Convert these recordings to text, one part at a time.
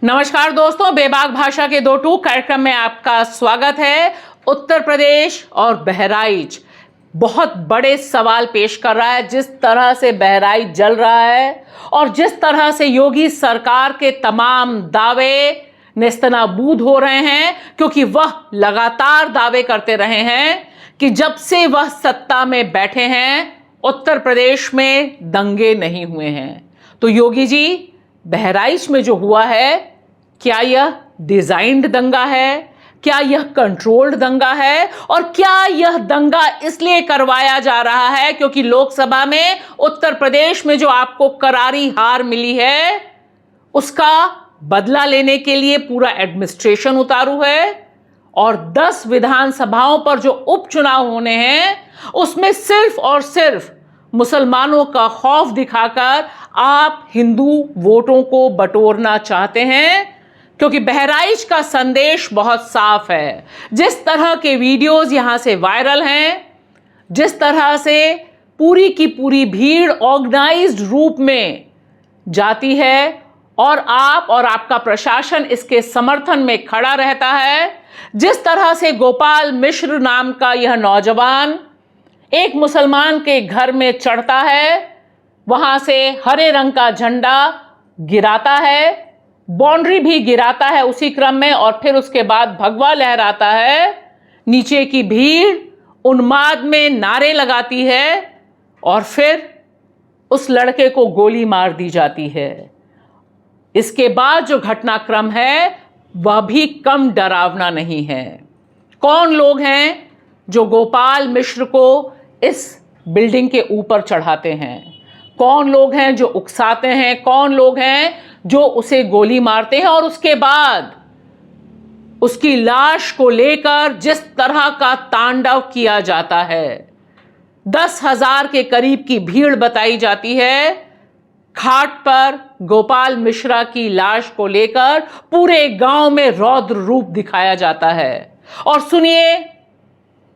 नमस्कार दोस्तों, बेबाक भाषा के दो टूक कार्यक्रम में आपका स्वागत है। उत्तर प्रदेश और बहराइच बहुत बड़े सवाल पेश कर रहा है। जिस तरह से बहराइच जल रहा है और जिस तरह से योगी सरकार के तमाम दावे नेस्तनाबूद हो रहे हैं, क्योंकि वह लगातार दावे करते रहे हैं कि जब से वह सत्ता में बैठे हैं उत्तर प्रदेश में दंगे नहीं हुए हैं। तो योगी जी, बहराइच में जो हुआ है, क्या यह डिजाइन्ड दंगा है? क्या यह कंट्रोल्ड दंगा है? और क्या यह दंगा इसलिए करवाया जा रहा है क्योंकि लोकसभा में उत्तर प्रदेश में जो आपको करारी हार मिली है उसका बदला लेने के लिए पूरा एडमिनिस्ट्रेशन उतारू है? और 10 विधानसभाओं पर जो उपचुनाव होने हैं उसमें सिर्फ और सिर्फ मुसलमानों का खौफ दिखाकर आप हिंदू वोटों को बटोरना चाहते हैं। क्योंकि बहराइच का संदेश बहुत साफ है। जिस तरह के वीडियोस यहां से वायरल हैं, जिस तरह से पूरी की पूरी भीड़ ऑर्गेनाइज्ड रूप में जाती है और आप और आपका प्रशासन इसके समर्थन में खड़ा रहता है, जिस तरह से गोपाल मिश्र नाम का यह नौजवान एक मुसलमान के घर में चढ़ता है, वहां से हरे रंग का झंडा गिराता है, बाउंड्री भी गिराता है उसी क्रम में, और फिर उसके बाद भगवा लहराता है, नीचे की भीड़ उन्माद में नारे लगाती है और फिर उस लड़के को गोली मार दी जाती है। इसके बाद जो घटनाक्रम है वह भी कम डरावना नहीं है। कौन लोग हैं जो गोपाल मिश्र को इस बिल्डिंग के ऊपर चढ़ाते हैं? कौन लोग हैं जो उकसाते हैं? कौन लोग हैं जो उसे गोली मारते हैं? और उसके बाद उसकी लाश को लेकर जिस तरह का तांडव किया जाता है, 10,000 के करीब की भीड़ बताई जाती है। घाट पर गोपाल मिश्रा की लाश को लेकर पूरे गांव में रौद्र रूप दिखाया जाता है। और सुनिए,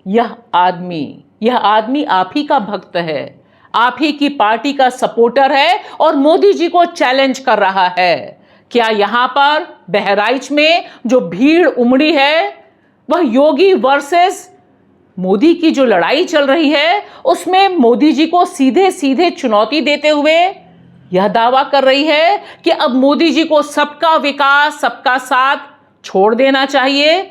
यह आदमी आप ही का भक्त है, आप ही की पार्टी का सपोर्टर है और मोदी जी को चैलेंज कर रहा है। क्या यहां पर बहराइच में जो भीड़ उमड़ी है वह योगी वर्सेस मोदी की जो लड़ाई चल रही है उसमें मोदी जी को सीधे सीधे चुनौती देते हुए यह दावा कर रही है कि अब मोदी जी को सबका विकास, सबका साथ छोड़ देना चाहिए,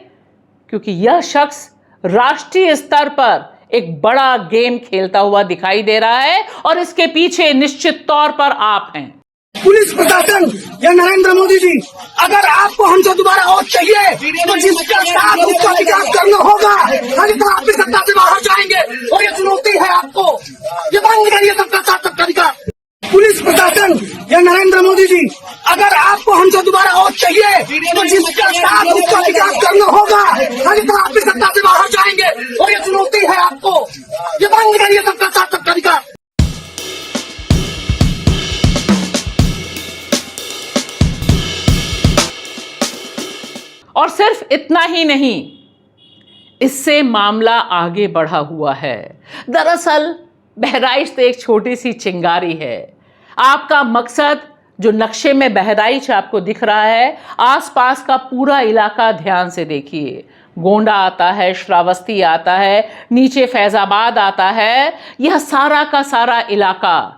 क्योंकि यह शख्स राष्ट्रीय स्तर पर एक बड़ा गेम खेलता हुआ दिखाई दे रहा है और इसके पीछे निश्चित तौर पर आप हैं। पुलिस प्रशासन या नरेंद्र मोदी जी, अगर आपको हमसे दोबारा वोट चाहिए तो जिसके साथ उसका विकास करना होगा, नहीं तो आप भी सत्ता से बाहर जाएंगे। और ये चुनौती है आपको, ये बंद करिए सबका साथ सबका विकास। पुलिस प्रशासन या नरेंद्र मोदी जी, अगर आपको हमसे दोबारा वोट चाहिए तो जिसके साथ उसका विकास करना होगा, नहीं तो आप भी सत्ता से बाहर जाएंगे। और ये चुनौती है आपको, ये बंद करिए सबका साथ सबका विकास। और सिर्फ इतना ही नहीं, इससे मामला आगे बढ़ा हुआ है। दरअसल बहराइच तो एक छोटी सी चिंगारी है। आपका मकसद जो नक्शे में बहराइच आपको दिख रहा है, आसपास का पूरा इलाका ध्यान से देखिए। गोंडा आता है, श्रावस्ती आता है, नीचे फैजाबाद आता है। यह सारा का सारा इलाका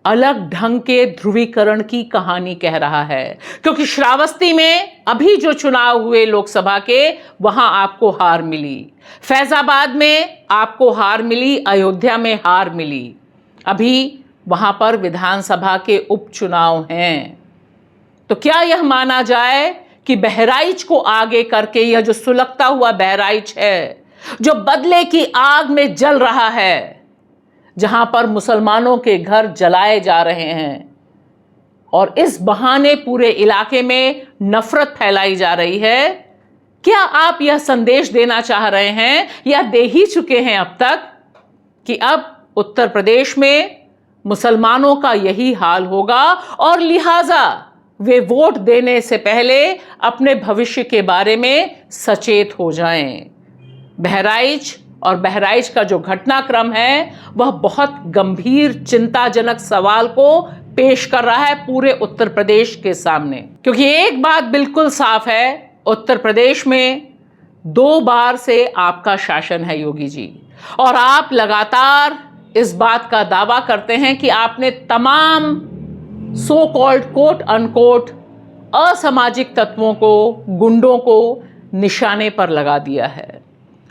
अलग ढंग के ध्रुवीकरण की कहानी कह रहा है, क्योंकि श्रावस्ती में अभी जो चुनाव हुए लोकसभा के, वहां आपको हार मिली। फैजाबाद में आपको हार मिली, अयोध्या में हार मिली। अभी वहां पर विधानसभा के उपचुनाव हैं। तो क्या यह माना जाए कि बहराइच को आगे करके यह जो सुलगता हुआ बहराइच है, जो बदले की आग में जल रहा है, जहां पर मुसलमानों के घर जलाए जा रहे हैं और इस बहाने पूरे इलाके में नफरत फैलाई जा रही है, क्या आप यह संदेश देना चाह रहे हैं या दे ही चुके हैं अब तक कि अब उत्तर प्रदेश में मुसलमानों का यही हाल होगा और लिहाजा वे वोट देने से पहले अपने भविष्य के बारे में सचेत हो जाएं? बहराइच और बहराइच का जो घटनाक्रम है वह बहुत गंभीर चिंताजनक सवाल को पेश कर रहा है पूरे उत्तर प्रदेश के सामने। क्योंकि एक बात बिल्कुल साफ है, उत्तर प्रदेश में 2 बार से आपका शासन है योगी जी, और आप लगातार इस बात का दावा करते हैं कि आपने तमाम सो कॉल्ड कोट अनकोट असामाजिक तत्वों को, गुंडों को निशाने पर लगा दिया है।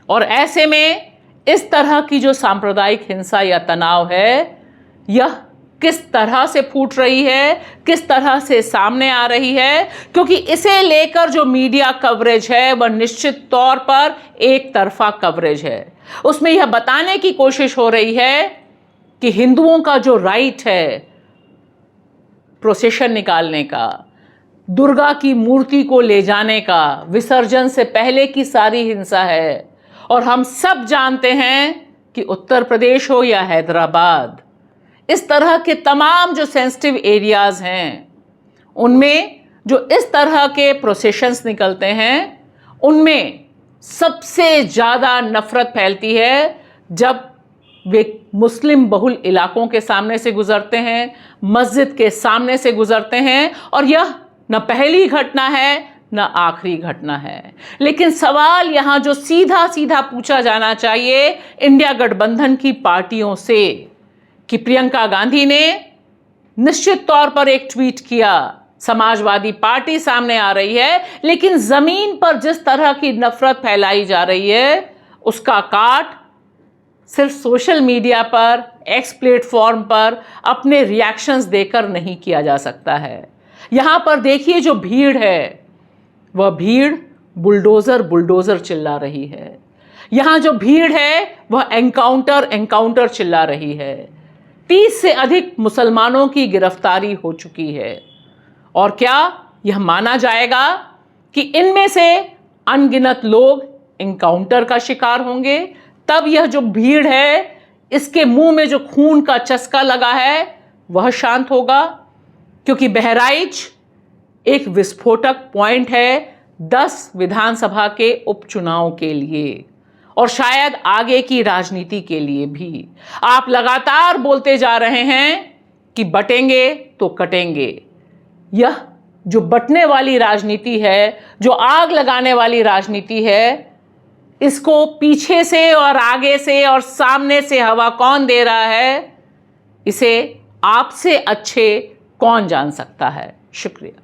और ऐसे में इस तरह की जो सांप्रदायिक हिंसा या तनाव है, यह किस तरह से फूट रही है, किस तरह से सामने आ रही है, क्योंकि इसे लेकर जो मीडिया कवरेज है वह निश्चित तौर पर एक तरफा कवरेज है। उसमें यह बताने की कोशिश हो रही है कि हिंदुओं का जो राइट है प्रोसेशन निकालने का, दुर्गा की मूर्ति को ले जाने का, विसर्जन से पहले की सारी हिंसा है। और हम सब जानते हैं कि उत्तर प्रदेश हो या हैदराबाद, इस तरह के तमाम जो सेंसिटिव एरियाज हैं उनमें जो इस तरह के प्रोसेशंस निकलते हैं, उनमें सबसे ज़्यादा नफरत फैलती है जब वे मुस्लिम बहुल इलाकों के सामने से गुजरते हैं, मस्जिद के सामने से गुजरते हैं। और यह न पहली घटना है न आखिरी घटना है। लेकिन सवाल यहाँ जो सीधा सीधा पूछा जाना चाहिए इंडिया गठबंधन की पार्टियों से, कि प्रियंका गांधी ने निश्चित तौर पर एक ट्वीट किया, समाजवादी पार्टी सामने आ रही है, लेकिन जमीन पर जिस तरह की नफरत फैलाई जा रही है उसका काट सिर्फ सोशल मीडिया पर, एक्स प्लेटफॉर्म पर अपने रिएक्शंस देकर नहीं किया जा सकता है। यहाँ पर देखिए जो भीड़ है वह भीड़ बुलडोजर चिल्ला रही है। यहाँ जो भीड़ है वह एनकाउंटर चिल्ला रही है। 30 से अधिक मुसलमानों की गिरफ्तारी हो चुकी है। और क्या यह माना जाएगा कि इनमें से अनगिनत लोग एनकाउंटर का शिकार होंगे? तब यह जो भीड़ है, इसके मुंह में जो खून का चस्का लगा है वह शांत होगा। क्योंकि बहराइच एक विस्फोटक पॉइंट है 10 विधानसभा के उपचुनाव के लिए, और शायद आगे की राजनीति के लिए भी। आप लगातार बोलते जा रहे हैं कि बटेंगे तो कटेंगे। यह जो बटने वाली राजनीति है, जो आग लगाने वाली राजनीति है, इसको पीछे से और आगे से और सामने से हवा कौन दे रहा है, इसे आपसे अच्छे कौन जान सकता है। शुक्रिया।